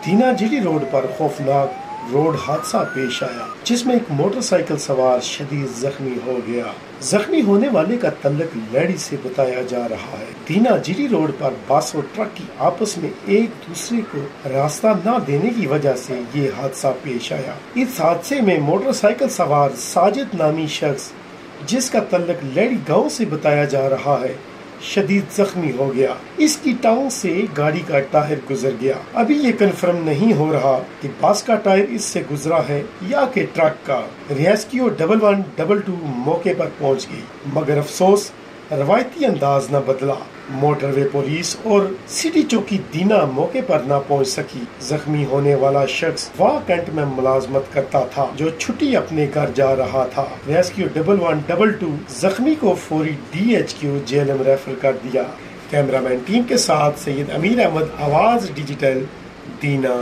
दीना GD road पर खौफनाक road हादसा पेश आया, जिसमें एक मोटरसाइकिल सवार शदीद जख्मी हो गया। जख्मी होने वाले का तल्लक लड़ी से बताया जा रहा है। दीना जीडी रोड पर बस और ट्रक की आपस में एक दूसरे को रास्ता न देने की वजह से ये हादसा पेश आया। इस हादसे में मोटरसाइकिल सवार साजिद नामी शख्स, जिसका तल्लक लड़ी गाँव से बताया जा रहा है, शदीद जख्मी हो गया। इसकी टांग से गाड़ी का टायर गुजर गया। अभी ये कंफर्म नहीं हो रहा कि बस का टायर इससे गुजरा है या कि ट्रक का। रेस्क्यू 1112 मौके पर पहुंच गई, मगर अफसोस रवायती अंदाज न बदला। मोटरवे पुलिस और सिटी चौकी दीना मौके पर न पहुंच सकी। जख्मी होने वाला शख्स वाह कैंट में मुलाजमत करता था, जो छुट्टी अपने घर जा रहा था। रेस्क्यू 1112 जख्मी को फौरी DHQ JLM रेफर कर दिया। कैमरामैन टीम के साथ सैयद अमीर अहमद, आवाज डिजिटल, दीना।